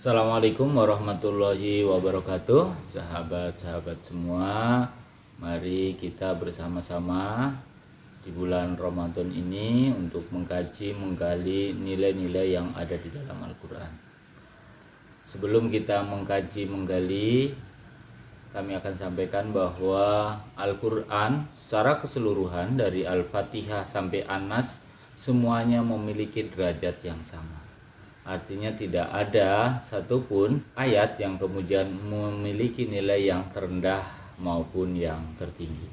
Assalamualaikum warahmatullahi wabarakatuh. Sahabat-sahabat semua, mari kita bersama-sama di bulan Ramadan ini untuk mengkaji, menggali nilai-nilai yang ada di dalam Al-Quran. Sebelum kita mengkaji, menggali, kami akan sampaikan bahwa Al-Quran secara keseluruhan dari Al-Fatihah sampai An-Nas semuanya memiliki derajat yang sama. Artinya tidak ada satupun ayat yang kemudian memiliki nilai yang terendah maupun yang tertinggi.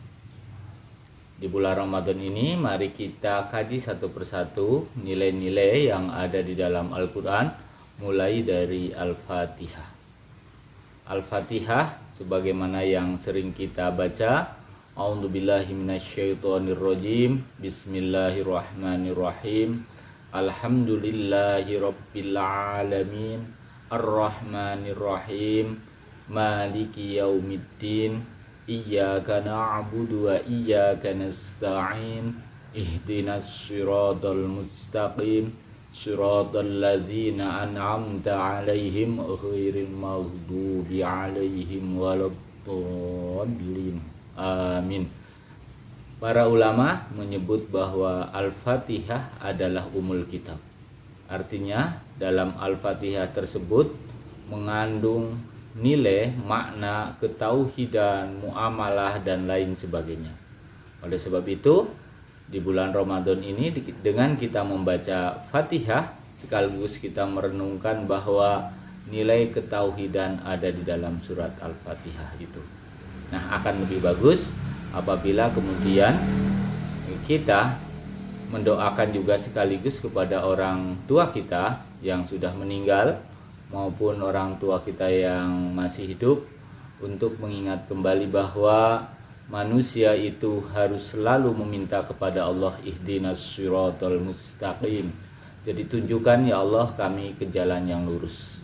Di bulan Ramadan ini mari kita kaji satu persatu nilai-nilai yang ada di dalam Al-Quran, mulai dari Al-Fatihah. Al-Fatihah sebagaimana yang sering kita baca, A'udzubillahi minasyaitonirrajim, Bismillahirrahmanirrahim, Alhamdulillahi Rabbil Alamin, Ar-Rahmanir-Rahim, Maliki Yaumiddin, Iyyaka na'budu wa iyyaka nasta'in, Ihdinas siratal mustaqim, Siratal ladzina an'amta 'alaihim ghairil maghdubi 'alaihim waladdallin. Amin. Para ulama menyebut bahwa Al-Fatihah adalah umul kitab. Artinya dalam Al-Fatihah tersebut mengandung nilai, makna, ketauhidan, muamalah dan lain sebagainya. Oleh sebab itu, di bulan Ramadan ini dengan kita membaca Fatihah sekaligus kita merenungkan bahwa nilai ketauhidan ada di dalam surat Al-Fatihah itu. Nah, akan lebih bagus apabila kemudian kita mendoakan juga sekaligus kepada orang tua kita yang sudah meninggal maupun orang tua kita yang masih hidup, untuk mengingat kembali bahwa manusia itu harus selalu meminta kepada Allah, ihdinas siratal mustaqim. Jadi tunjukkan ya Allah kami ke jalan yang lurus.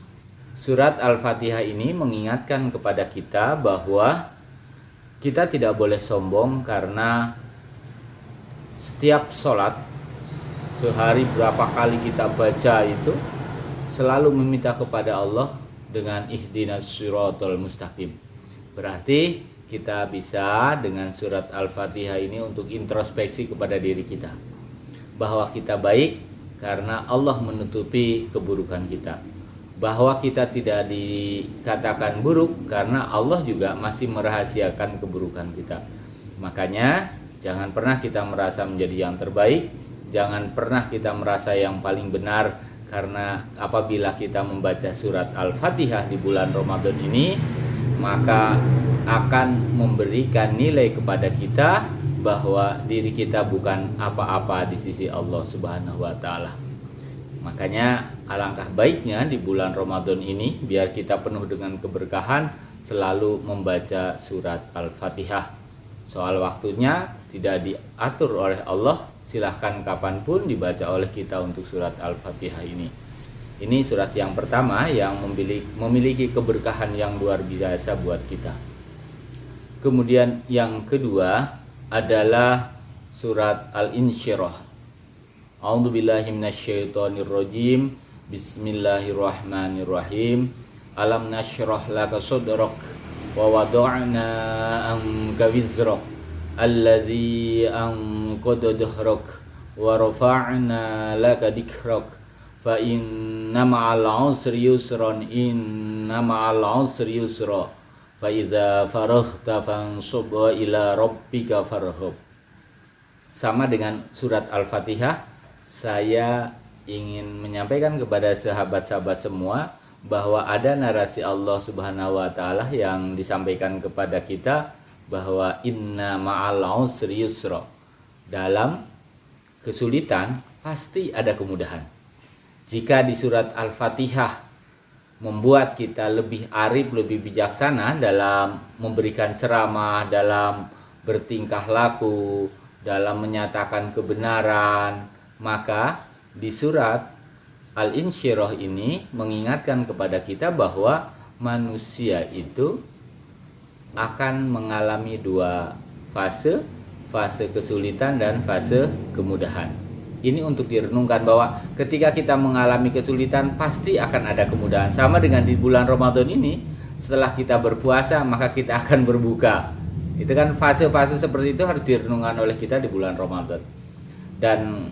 Surat Al-Fatihah ini mengingatkan kepada kita bahwa kita tidak boleh sombong karena setiap sholat sehari berapa kali kita baca itu selalu meminta kepada Allah dengan ihdinas siratal mustaqim. Berarti kita bisa dengan surat Al-Fatihah ini untuk introspeksi kepada diri kita bahwa kita baik karena Allah menutupi keburukan kita, bahwa kita tidak dikatakan buruk karena Allah juga masih merahasiakan keburukan kita. Makanya jangan pernah kita merasa menjadi yang terbaik, jangan pernah kita merasa yang paling benar, karena apabila kita membaca surat Al-Fatihah di bulan Ramadan ini, maka akan memberikan nilai kepada kita bahwa diri kita bukan apa-apa di sisi Allah Subhanahu wa taala. Makanya alangkah baiknya di bulan Ramadan ini biar kita penuh dengan keberkahan selalu membaca surat Al-Fatihah. Soal waktunya tidak diatur oleh Allah, silahkan kapanpun dibaca oleh kita untuk surat Al-Fatihah ini. Ini surat yang pertama yang memiliki keberkahan yang luar biasa buat kita. Kemudian yang kedua adalah surat Al-Insyirah. A'udzubillahi minasyaitonirrajim. Bismillahirrahmanirrahim. Alam nashrah laka sadrak wa wada'na anka wizrak alladzi anqadha dhahrak wa rafa'na laka dhikrak fa inna ma'al 'usri yusran inna ma'al 'usri yusra fa idza faraghta fansub ila rabbika farghab. Sama dengan surat Al-Fatihah, saya ingin menyampaikan kepada sahabat-sahabat semua bahwa ada narasi Allah Subhanahu wa taala yang disampaikan kepada kita bahwa inna ma'al 'usri yusra. Dalam kesulitan pasti ada kemudahan. Jika di surat Al-Fatihah membuat kita lebih arif, lebih bijaksana dalam memberikan ceramah, dalam bertingkah laku, dalam menyatakan kebenaran, maka di surat Al-Insyirah ini mengingatkan kepada kita bahwa manusia itu akan mengalami dua fase, fase kesulitan dan fase kemudahan. Ini untuk direnungkan bahwa ketika kita mengalami kesulitan pasti akan ada kemudahan. Sama dengan di bulan Ramadan ini, setelah kita berpuasa maka kita akan berbuka. Itu kan fase-fase seperti itu harus direnungkan oleh kita di bulan Ramadan. Dan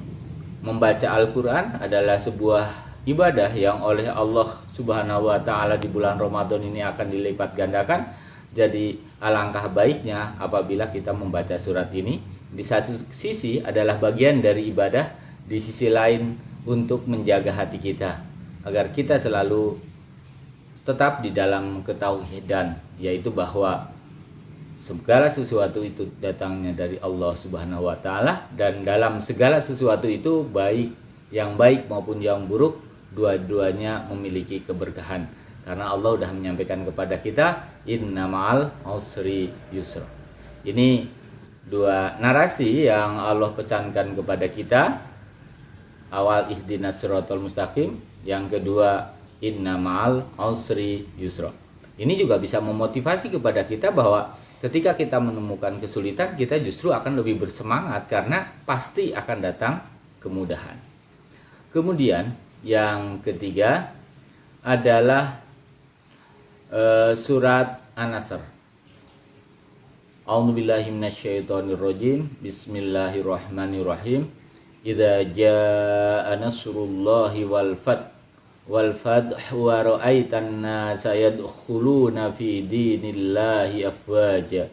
membaca Al-Quran adalah sebuah ibadah yang oleh Allah Subhanahu wa Ta'ala di bulan Ramadan ini akan dilipat gandakan. Jadi alangkah baiknya apabila kita membaca surat ini, di satu sisi adalah bagian dari ibadah, di sisi lain untuk menjaga hati kita agar kita selalu tetap di dalam ketauhidan, yaitu bahwa segala sesuatu itu datangnya dari Allah Subhanahu wa Ta'ala, dan dalam segala sesuatu itu baik yang baik maupun yang buruk dua-duanya memiliki keberkahan, karena Allah sudah menyampaikan kepada kita inna ma'al usri yusra. Ini dua narasi yang Allah pesankan kepada kita. Awal ihdinas siratal mustaqim, yang kedua inna ma'al usri yusra. Ini juga bisa memotivasi kepada kita bahwa ketika kita menemukan kesulitan, kita justru akan lebih bersemangat karena pasti akan datang kemudahan. Kemudian yang ketiga adalah surat An-Nasr. A'udzubillahi minasyaitonirrajim. Bismillahirrahmanirrahim. Idza jaa nasrullahi wal fath wa ra'aitan nasa yadkhuluna fi dinillahi afwaja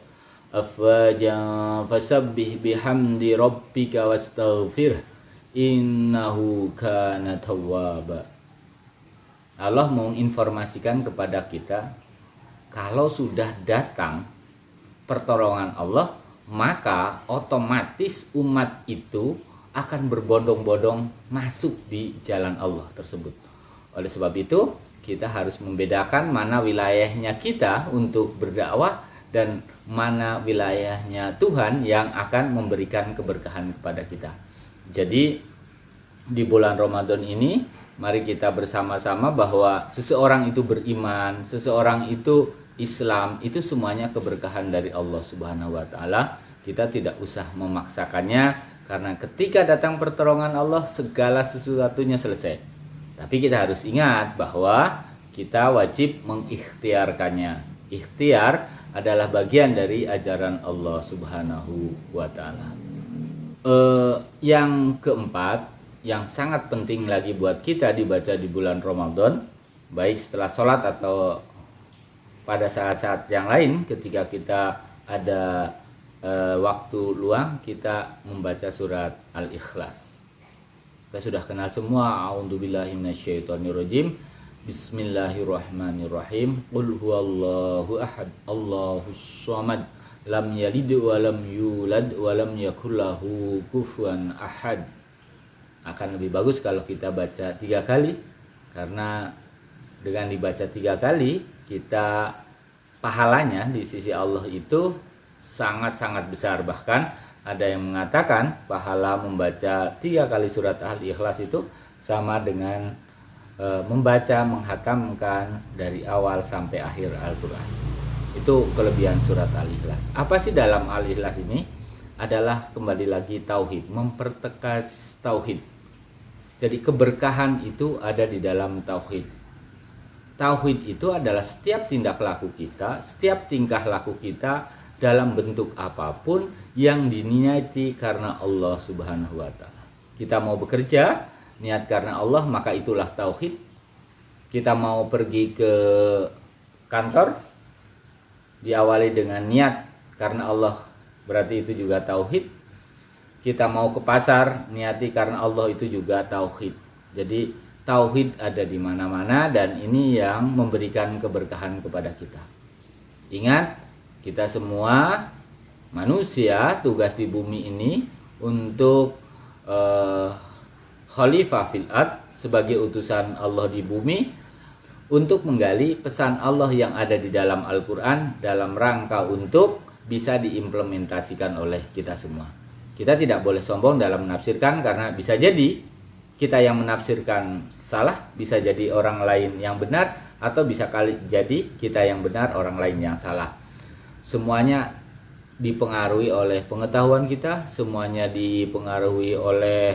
fasabbih bihamdi rabbika wastaghfir innahu kana tawwaba. Allah menginformasikan kepada kita kalau sudah datang pertolongan Allah, maka otomatis umat itu akan berbondong-bondong masuk di jalan Allah tersebut. Oleh sebab itu, kita harus membedakan mana wilayahnya kita untuk berdakwah dan mana wilayahnya Tuhan yang akan memberikan keberkahan kepada kita. Jadi di bulan Ramadan ini, mari kita bersama-sama bahwa seseorang itu beriman, seseorang itu Islam, itu semuanya keberkahan dari Allah Subhanahu wa Ta'ala. Kita tidak usah memaksakannya, karena ketika datang pertolongan Allah, segala sesuatunya selesai. Tapi kita harus ingat bahwa kita wajib mengikhtiarkannya. Ikhtiar adalah bagian dari ajaran Allah Subhanahu wa Ta'ala. Yang keempat, yang sangat penting lagi buat kita dibaca di bulan Ramadan, baik setelah sholat atau pada saat-saat yang lain ketika kita ada waktu luang, kita membaca surat Al-Ikhlas. Kita sudah kenal semua. A'udzubillahi minasyaitonirrajim. Bismillahirrahmanirrahim. Qul huwallahu ahad, Allahus samad, lam yalid wa lam yulad wa lam yakul lahu kufuwan ahad. Akan lebih bagus kalau kita baca 3 kali, karena dengan dibaca 3 kali kita pahalanya di sisi Allah itu sangat-sangat besar. Bahkan ada yang mengatakan pahala membaca 3 kali surat Al-Ikhlas itu sama dengan membaca, menghatamkan dari awal sampai akhir Al-Quran. Itu kelebihan surat Al-Ikhlas. Apa sih dalam Al-Ikhlas ini? Adalah kembali lagi tauhid, mempertegas tauhid. Jadi keberkahan itu ada di dalam tauhid. Tauhid itu adalah setiap tindak laku kita, setiap tingkah laku kita dalam bentuk apapun yang diniati karena Allah Subhanahu wa Ta'ala. Kita mau bekerja, niat karena Allah, maka itulah tauhid. Kita mau pergi ke kantor, diawali dengan niat karena Allah, berarti itu juga tauhid. Kita mau ke pasar, niati karena Allah, itu juga tauhid. Jadi tauhid ada di mana-mana, dan ini yang memberikan keberkahan kepada kita. Ingat, kita semua manusia tugas di bumi ini untuk khalifah fil ard, sebagai utusan Allah di bumi, untuk menggali pesan Allah yang ada di dalam Al-Quran dalam rangka untuk bisa diimplementasikan oleh kita semua. Kita tidak boleh sombong dalam menafsirkan, karena bisa jadi kita yang menafsirkan salah, bisa jadi orang lain yang benar, atau bisa jadi kita yang benar, orang lain yang salah. Semuanya dipengaruhi oleh pengetahuan kita, semuanya dipengaruhi oleh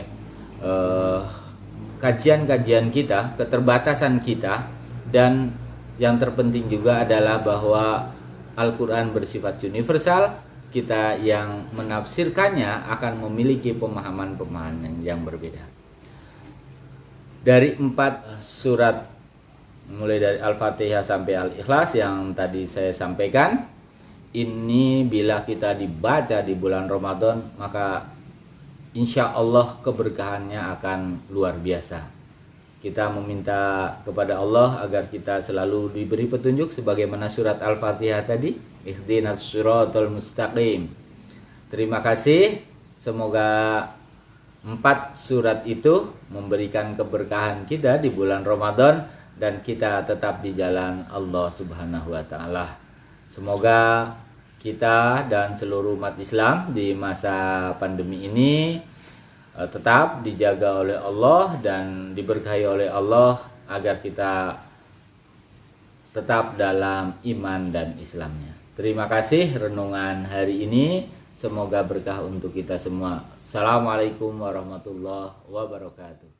kajian-kajian kita, keterbatasan kita, dan yang terpenting juga adalah bahwa Al-Quran bersifat universal. Kita yang menafsirkannya akan memiliki pemahaman-pemahaman yang berbeda. Dari 4 surat, mulai dari Al-Fatihah sampai Al-Ikhlas yang tadi saya sampaikan, ini bila kita dibaca di bulan Ramadan, maka insya Allah keberkahannya akan luar biasa. Kita meminta kepada Allah agar kita selalu diberi petunjuk sebagaimana surat Al-Fatihah tadi, ihdinas siratal mustaqim. Terima kasih. Semoga 4 surat itu memberikan keberkahan kita di bulan Ramadan dan kita tetap di jalan Allah Subhanahu wa taala. Semoga kita dan seluruh umat Islam di masa pandemi ini tetap dijaga oleh Allah dan diberkahi oleh Allah agar kita tetap dalam iman dan Islamnya. Terima kasih renungan hari ini, semoga berkah untuk kita semua. Assalamualaikum warahmatullahi wabarakatuh.